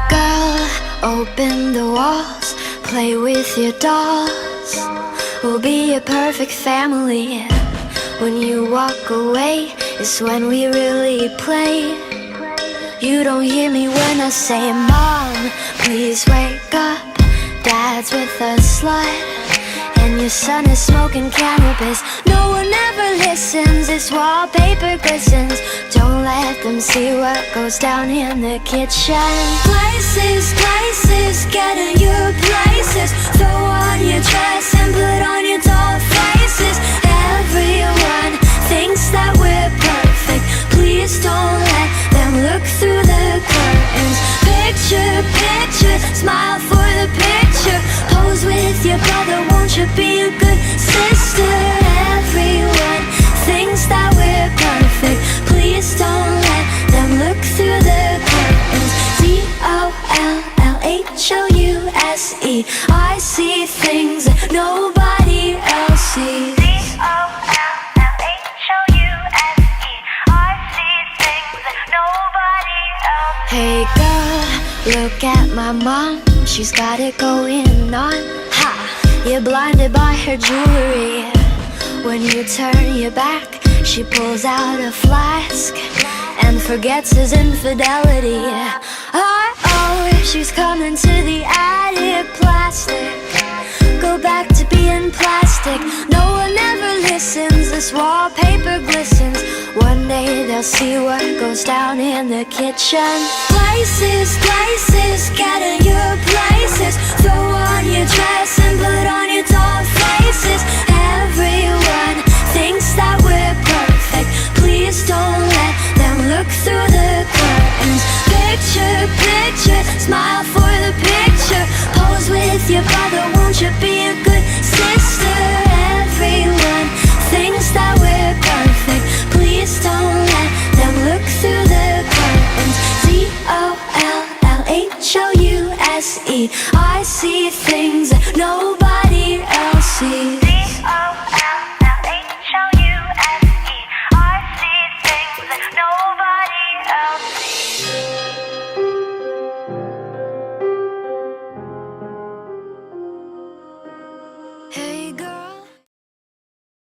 girl, open the walls, play with your dolls. We'll be a perfect family. When you walk away is when we really play. You don't hear me when I say, Mom, please wake up. Dad's with a slut, and your son is smoking cannabis. No one ever listens, this wallpaper glistens. Don't let them see what goes down in the kitchen. Places, places, get in your places. Throw on your dress and put on your doll faces. Everyone thinks that we're perfect. Please don't let them look through the curtains. Picture, picture, smile for the picture. Pose with your brother, won't you be a good sister? Everyone thinks that we're perfect. Please don't let them look through the curtains. DOLLHOUSE, I see things that nobody else sees. Hey girl, look at my mom, she's got it going on. Ha! You're blinded by her jewelry. When you turn your back, she pulls out a flask and forgets his infidelity. Oh, she's coming to the attic. Plastic, go back to being plastic. No one ever listens, this wallpaper glistens. One day they'll see what goes down in the kitchen. Places, places, get in your places. Throw on your dress and put on your doll faces. Everyone thinks that we're perfect. Please don't let them look through the curtains. Picture, picture, smile for the picture. Pose with your brother, won't you be a good sister? Everyone thinks that we're perfect. Please don't let them look through the curtains. DOLLHOUSE,